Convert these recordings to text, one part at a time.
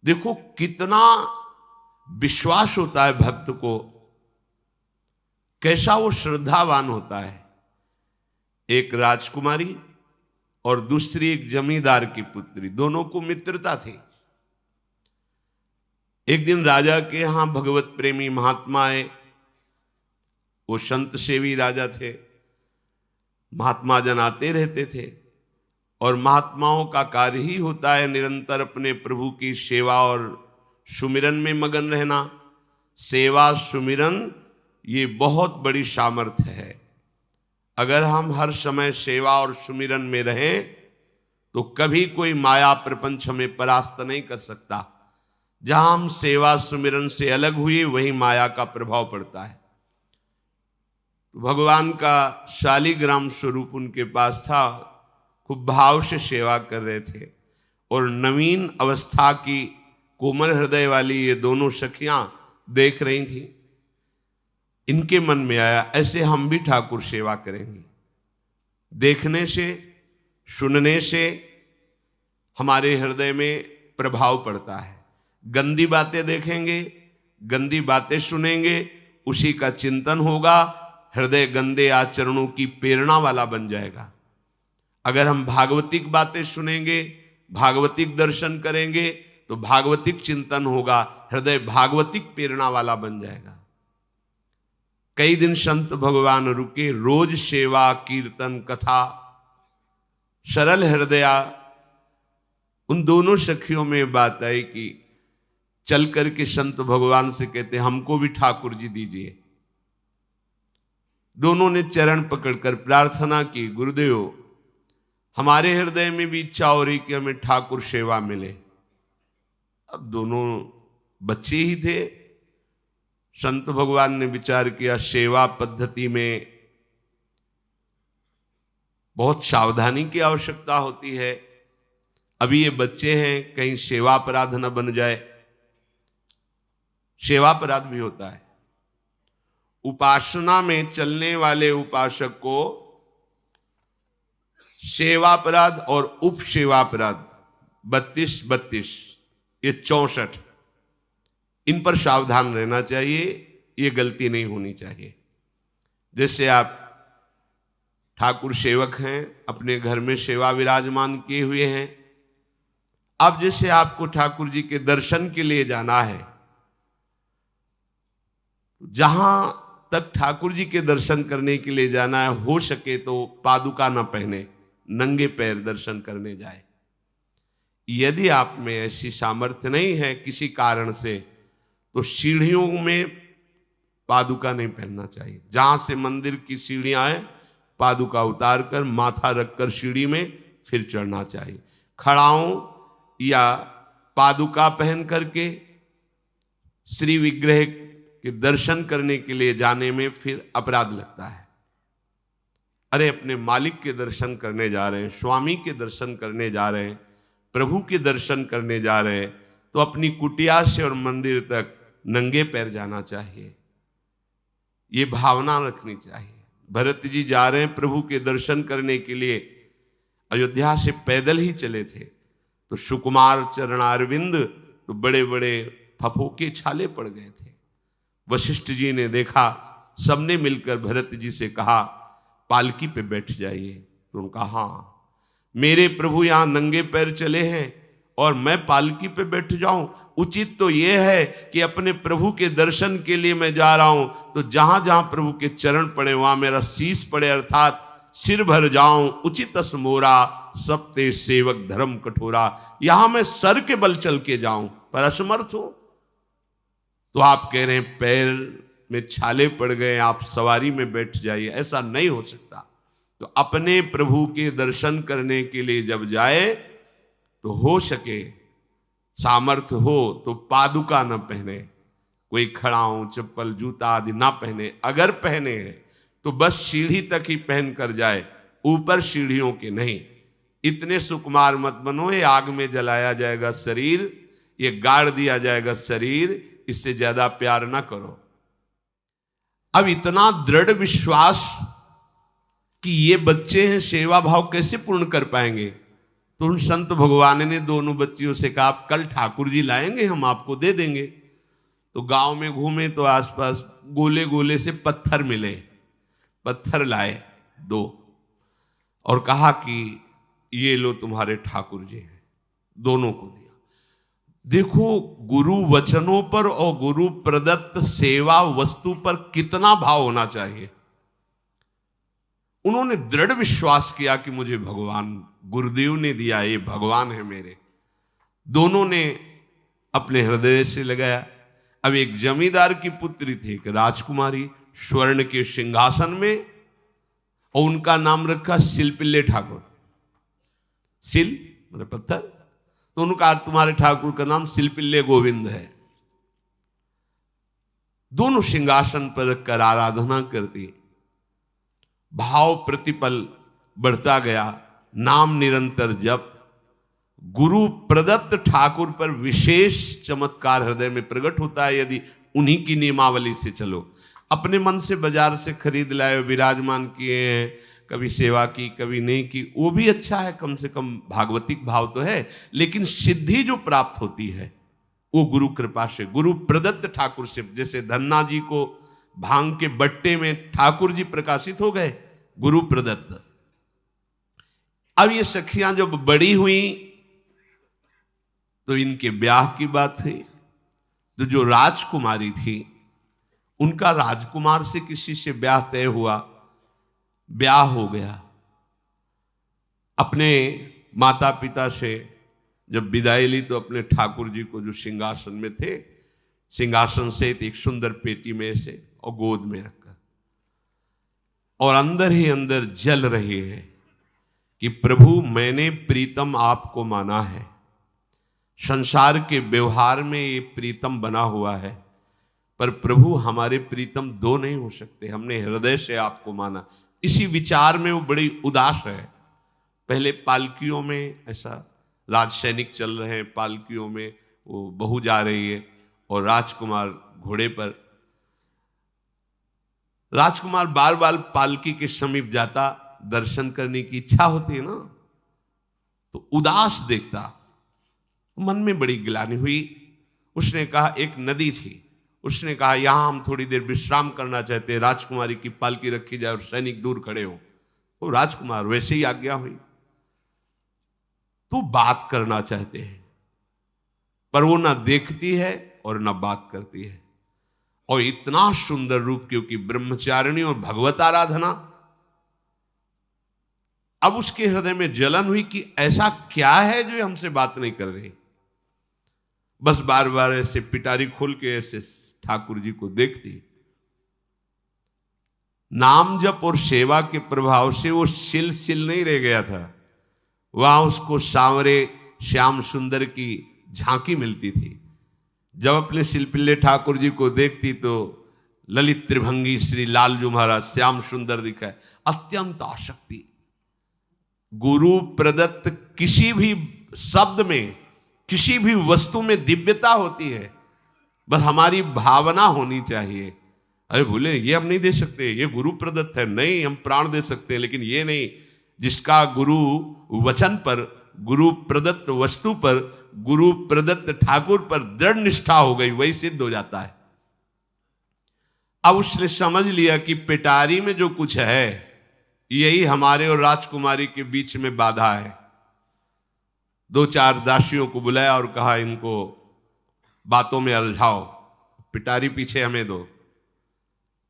देखो कितना विश्वास होता है भक्त को, कैसा वो श्रद्धावान होता है। एक राजकुमारी और दूसरी एक जमींदार की पुत्री, दोनों को मित्रता थी। एक दिन राजा के यहां भगवत प्रेमी महात्मा आए। वो संत सेवी राजा थे। महात्मा जन आते रहते थे और महात्माओं का कार्य ही होता है निरंतर अपने प्रभु की सेवा और सुमिरन में मगन रहना। सेवा सुमिरन ये बहुत बड़ी सामर्थ्य है। अगर हम हर समय सेवा और सुमिरन में रहें तो कभी कोई माया प्रपंच हमें परास्त नहीं कर सकता। जहां हम सेवा सुमिरन से अलग हुए वहीं माया का प्रभाव पड़ता है। तो भगवान का शालिग्राम स्वरूप उनके पास था। खूब भाव से सेवा कर रहे थे और नवीन अवस्था की कोमल हृदय वाली ये दोनों सखियां देख रही थी। इनके मन में आया ऐसे हम भी ठाकुर सेवा करेंगे। देखने से सुनने से हमारे हृदय में प्रभाव पड़ता है। गंदी बातें देखेंगे, गंदी बातें सुनेंगे, उसी का चिंतन होगा, हृदय गंदे आचरणों की प्रेरणा वाला बन जाएगा। अगर हम भागवतिक बातें सुनेंगे, भागवतिक दर्शन करेंगे तो भागवतिक चिंतन होगा, हृदय भागवतिक प्रेरणा वाला बन जाएगा। कई दिन संत भगवान रुके, रोज सेवा कीर्तन कथा, सरल हृदया। उन दोनों सखियों में बात आई कि चल करके संत भगवान से कहते हमको भी ठाकुर जी दीजिए। दोनों ने चरण पकड़कर प्रार्थना की, गुरुदेव हमारे हृदय में भी इच्छा हो रही कि हमें ठाकुर सेवा मिले। अब दोनों बच्चे ही थे। संत भगवान ने विचार किया सेवा पद्धति में बहुत सावधानी की आवश्यकता होती है। अभी ये बच्चे हैं, कहीं सेवा अपराध न बन जाए। सेवा अपराध भी होता है। उपासना में चलने वाले उपासक को सेवापराध और उपसेवापराध 32 ये 64, इन पर सावधान रहना चाहिए। ये गलती नहीं होनी चाहिए। जैसे आप ठाकुर सेवक हैं, अपने घर में सेवा विराजमान किए हुए हैं। अब जैसे आपको ठाकुर जी के दर्शन के लिए जाना है, जहां तक ठाकुर जी के दर्शन करने के लिए जाना है, हो सके तो पादुका न पहने, नंगे पैर दर्शन करने जाए। यदि आप में ऐसी सामर्थ्य नहीं है किसी कारण से, तो सीढ़ियों में पादुका नहीं पहनना चाहिए। जहां से मंदिर की सीढ़ियां हैं, पादुका उतार कर माथा रखकर सीढ़ी में फिर चढ़ना चाहिए। खड़ाओं या पादुका पहन करके श्री विग्रह के दर्शन करने के लिए जाने में फिर अपराध लगता है। अरे अपने मालिक के दर्शन करने जा रहे हैं, स्वामी के दर्शन करने जा रहे हैं, प्रभु के दर्शन करने जा रहे हैं, तो अपनी कुटिया से और मंदिर तक नंगे पैर जाना चाहिए। ये भावना रखनी चाहिए। भरत जी जा रहे हैं प्रभु के दर्शन करने के लिए, अयोध्या से पैदल ही चले थे, तो सुकुमार चरणारविंद तो बड़े बड़े फफोके छाले पड़ गए थे। वशिष्ठ जी ने देखा, सबने मिलकर भरत जी से कहा पालकी पे बैठ जाइए। तो उन्होंने कहा हाँ, मेरे प्रभु यहां नंगे पैर चले हैं और मैं पालकी पे बैठ जाऊं? उचित तो यह है कि अपने प्रभु के दर्शन के लिए मैं जा रहा हूं, तो जहां जहां प्रभु के चरण पड़े वहां मेरा शीश पड़े, अर्थात सिर भर जाऊं। उचित असमोरा सबते सेवक धर्म कठोरा। यहां मैं सर के बल चल के जाऊं पर असमर्थ हूं। तो आप कह रहे हैं पैर में छाले पड़ गए, आप सवारी में बैठ जाइए। ऐसा नहीं हो सकता। तो अपने प्रभु के दर्शन करने के लिए जब जाए तो हो सके, सामर्थ्य हो तो पादुका न पहने, कोई खड़ाऊं चप्पल जूता आदि ना पहने। अगर पहने हैं तो बस सीढ़ी तक ही पहन कर जाए, ऊपर सीढ़ियों के नहीं। इतने सुकुमार मत बनो, ये आग में जलाया जाएगा शरीर, ये गाड़ दिया जाएगा शरीर, इससे ज्यादा प्यार ना करो। अब इतना दृढ़ विश्वास कि ये बच्चे हैं, सेवा भाव कैसे पूर्ण कर पाएंगे? तो उन संत भगवान ने दोनों बच्चियों से कहा, आप कल ठाकुर जी लाएंगे, हम आपको दे देंगे। तो गांव में घूमे तो आसपास गोले गोले से पत्थर मिले, पत्थर लाए 2 और कहा कि ये लो तुम्हारे ठाकुर जी हैं। दोनों को दिया। देखो गुरु वचनों पर और गुरु प्रदत्त सेवा वस्तु पर कितना भाव होना चाहिए। उन्होंने दृढ़ विश्वास किया कि मुझे भगवान गुरुदेव ने दिया, ये भगवान है मेरे। दोनों ने अपने हृदय से लगाया। अब एक जमींदार की पुत्री थी, एक राजकुमारी, स्वर्ण के सिंहासन में, और उनका नाम रखा शिलपिल्ले ठाकुर। शिल मतलब पत्थर, तो उनका तुम्हारे ठाकुर का नाम शिलपिल्ले गोविंद है। दोनों सिंहासन पर रखकर आराधना करती। भाव प्रतिपल बढ़ता गया, नाम निरंतर जप। गुरु प्रदत्त ठाकुर पर विशेष चमत्कार हृदय में प्रकट होता है यदि उन्हीं की नियमावली से चलो। अपने मन से बाजार से खरीद लाए, विराजमान किए हैं, कभी सेवा की कभी नहीं की, वो भी अच्छा है, कम से कम भागवतिक भाव तो है। लेकिन सिद्धि जो प्राप्त होती है वो गुरु कृपा से, गुरु प्रदत्त ठाकुर से। जैसे धन्ना जी को भांग के बट्टे में ठाकुर जी प्रकाशित हो गए, गुरु प्रदत्त। अब ये सखियां जब बड़ी हुई तो इनके ब्याह की बात हुई। तो जो राजकुमारी थी उनका राजकुमार से किसी से ब्याह तय हुआ, ब्याह हो गया। अपने माता पिता से जब विदाई ली तो अपने ठाकुर जी को जो सिंहासन में थे, सिंहासन से एक सुंदर पेटी में से और गोद में रखकर, और अंदर ही अंदर जल रहे हैं कि प्रभु मैंने प्रीतम आपको माना है, संसार के व्यवहार में ये प्रीतम बना हुआ है, पर प्रभु हमारे प्रीतम 2 नहीं हो सकते, हमने हृदय से आपको माना। इसी विचार में वो बड़ी उदास है। पहले पालकियों में ऐसा राज सैनिक चल रहे हैं, पालकियों में वो बहू जा रही है और राजकुमार घोड़े पर। राजकुमार बार बार पालकी के समीप जाता, दर्शन करने की इच्छा होती है ना, तो उदास देखता, मन में बड़ी गिलानी हुई। उसने कहा, एक नदी थी, उसने कहा यहां हम थोड़ी देर विश्राम करना चाहते हैं, राजकुमारी की पालकी रखी जाए और सैनिक दूर खड़े हो। तो राजकुमार वैसे ही आज्ञा हुई। तो बात करना चाहते हैं पर वो ना देखती है और ना बात करती है, और इतना सुंदर रूप, क्योंकि ब्रह्मचारिणी और भगवत आराधना। अब उसके हृदय में जलन हुई कि ऐसा क्या है जो हमसे बात नहीं कर रही। बस बार बार ऐसे पिटारी खोल के ऐसे ठाकुर जी को देखती। नाम जप और सेवा के प्रभाव से वो सिल नहीं रह गया था, वहां उसको सांवरे श्याम सुंदर की झांकी मिलती थी। जब अपने शिलपिल्ले ठाकुर जी को देखती तो ललित त्रिभंगी श्री लालजू महाराज श्याम सुंदर दिखाए, अत्यंत आसक्ति। गुरु प्रदत्त किसी भी शब्द में, किसी भी वस्तु में दिव्यता होती है, बस हमारी भावना होनी चाहिए। अरे बोले ये हम नहीं दे सकते, ये गुरु प्रदत्त है, नहीं हम प्राण दे सकते हैं, लेकिन ये नहीं। जिसका गुरु वचन पर, गुरु प्रदत्त वस्तु पर, गुरु प्रदत्त ठाकुर पर दृढ़ निष्ठा हो गई, वही सिद्ध हो जाता है। अब उसने समझ लिया कि पिटारी में जो कुछ है यही हमारे और राजकुमारी के बीच में बाधा है। 2-4 दासियों को बुलाया और कहा इनको बातों में उलझाओ, पिटारी पीछे हमें दो।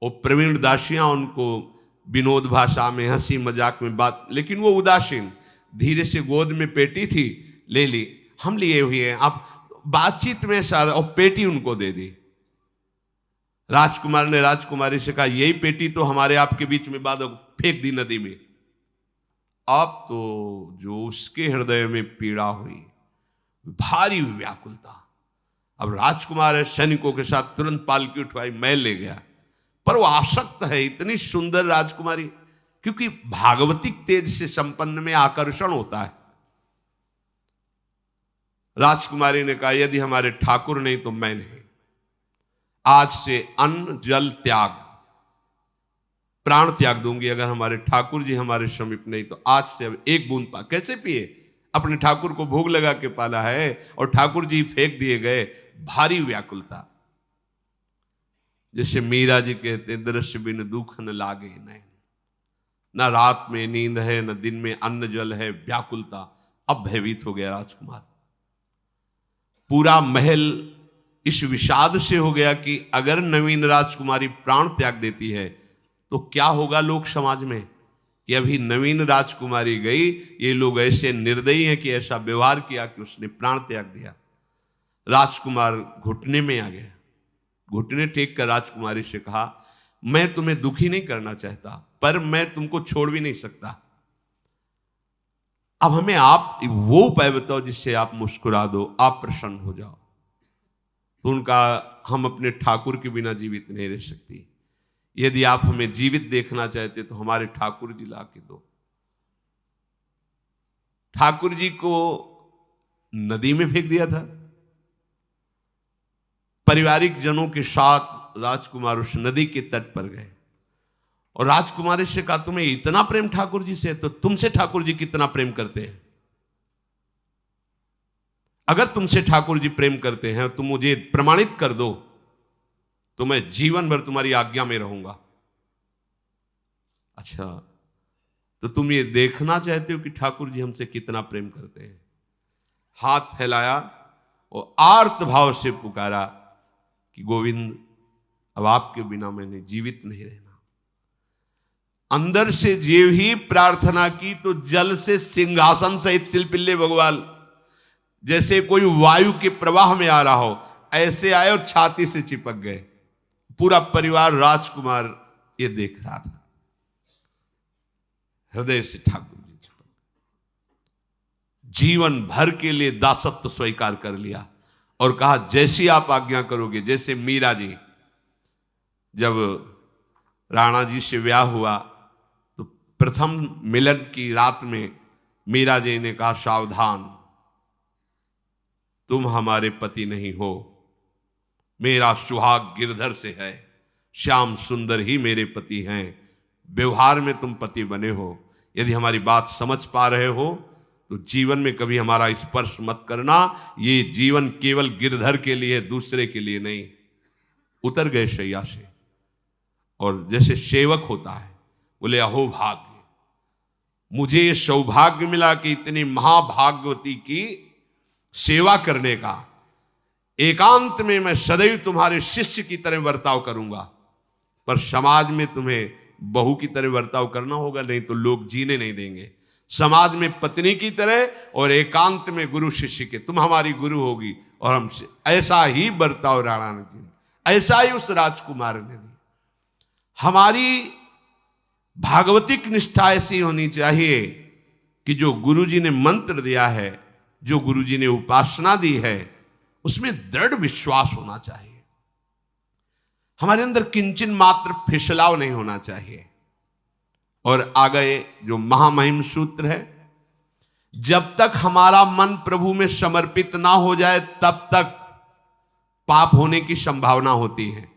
और प्रवीण दासियां उनको विनोद भाषा में, हंसी मजाक में बात, लेकिन वो उदासीन। धीरे से गोद में पेटी थी, ले ली, हम लिए हुए हैं, आप बातचीत में सारा, और पेटी उनको दे दी। राजकुमार ने राजकुमारी से कहा यही पेटी तो हमारे आपके बीच में बात, फेंक दी नदी में। अब तो जो उसके हृदय में पीड़ा हुई, भारी व्याकुलता। अब राजकुमार है, सैनिकों के साथ तुरंत पालकी उठवाई, महल ले गया। पर वो आसक्त है, इतनी सुंदर राजकुमारी, क्योंकि भागवतिक तेज से संपन्न में आकर्षण होता है। राजकुमारी ने कहा यदि हमारे ठाकुर नहीं तो मैं नहीं, आज से अन्न जल त्याग, प्राण त्याग दूंगी। अगर हमारे ठाकुर जी हमारे समीप नहीं तो आज से अब एक बूंद पा। कैसे पिए? अपने ठाकुर को भोग लगा के पाला है और ठाकुर जी फेंक दिए गए। भारी व्याकुलता। जैसे मीरा जी कहते, दृश्य बिन दुख न लागे नैन, न रात में नींद है न दिन में अन्न जल है, व्याकुलता। अब भयभीत हो गया राजकुमार। पूरा महल इस विषाद से हो गया कि अगर नवीन राजकुमारी प्राण त्याग देती है तो क्या होगा लोक समाज में, कि अभी नवीन राजकुमारी गई, ये लोग ऐसे निर्दयी हैं कि ऐसा व्यवहार किया कि उसने प्राण त्याग दिया। राजकुमार घुटने में आ गया। घुटने टेक कर राजकुमारी से कहा, मैं तुम्हें दुखी नहीं करना चाहता, पर मैं तुमको छोड़ भी नहीं सकता। अब हमें आप वो उपाय बताओ जिससे आप मुस्कुरा दो, आप प्रसन्न हो जाओ। तो उनका, हम अपने ठाकुर के बिना जीवित नहीं रह सकती। यदि आप हमें जीवित देखना चाहते तो हमारे ठाकुर जी ला के दो। ठाकुर जी को नदी में फेंक दिया था। पारिवारिक जनों के साथ राजकुमार उस नदी के तट पर गए और राजकुमारी से कहा, तुम्हें इतना प्रेम ठाकुर जी से, तो तुमसे ठाकुर जी कितना प्रेम करते हैं? अगर तुमसे ठाकुर जी प्रेम करते हैं तो मुझे प्रमाणित कर दो, तो मैं जीवन भर तुम्हारी आज्ञा में रहूंगा। अच्छा, तो तुम ये देखना चाहते हो कि ठाकुर जी हमसे कितना प्रेम करते हैं? हाथ फैलाया और आर्त भाव से पुकारा कि गोविंद, अब आपके बिना मैंने जीवित नहीं रहना। अंदर से जेव ही प्रार्थना की तो जल से सिंहासन सहित सिलपिल्ले भगवान जैसे कोई वायु के प्रवाह में आ रहा हो, ऐसे आए और छाती से चिपक गए। पूरा परिवार राजकुमार ये देख रहा था। हृदय से ठाकुर जी चिपक गए। जीवन भर के लिए दासत्व स्वीकार कर लिया और कहा, जैसी आप आज्ञा करोगे। जैसे मीरा जी, जब राणा जी से ब्याह हुआ तो प्रथम मिलन की रात में मीरा जी ने कहा, सावधान, तुम हमारे पति नहीं हो, मेरा सुहाग गिरधर से है, श्याम सुंदर ही मेरे पति हैं। व्यवहार में तुम पति बने हो। यदि हमारी बात समझ पा रहे हो तो जीवन में कभी हमारा स्पर्श मत करना। ये जीवन केवल गिरधर के लिए, दूसरे के लिए नहीं। उतर गए शैया से और जैसे सेवक होता है, बोले, अहो भाग्य, मुझे ये सौभाग्य मिला कि इतनी महाभाग्यवती की सेवा करने का। एकांत में मैं सदैव तुम्हारे शिष्य की तरह बर्ताव करूंगा, पर समाज में तुम्हें बहू की तरह बर्ताव करना होगा, नहीं तो लोग जीने नहीं देंगे। समाज में पत्नी की तरह और एकांत में गुरु शिष्य के। तुम हमारी गुरु होगी और हमसे ऐसा ही बर्ताव राणा ने जी, ऐसा ही उस राजकुमार ने दी। हमारी भागवतिक निष्ठा ऐसी होनी चाहिए कि जो गुरु जी ने मंत्र दिया है, जो गुरु जी ने उपासना दी है, उसमें दृढ़ विश्वास होना चाहिए। हमारे अंदर किंचन मात्र फिसलाव नहीं होना चाहिए। और आ गए जो महामहिम सूत्र है, जब तक हमारा मन प्रभु में समर्पित ना हो जाए तब तक पाप होने की संभावना होती है।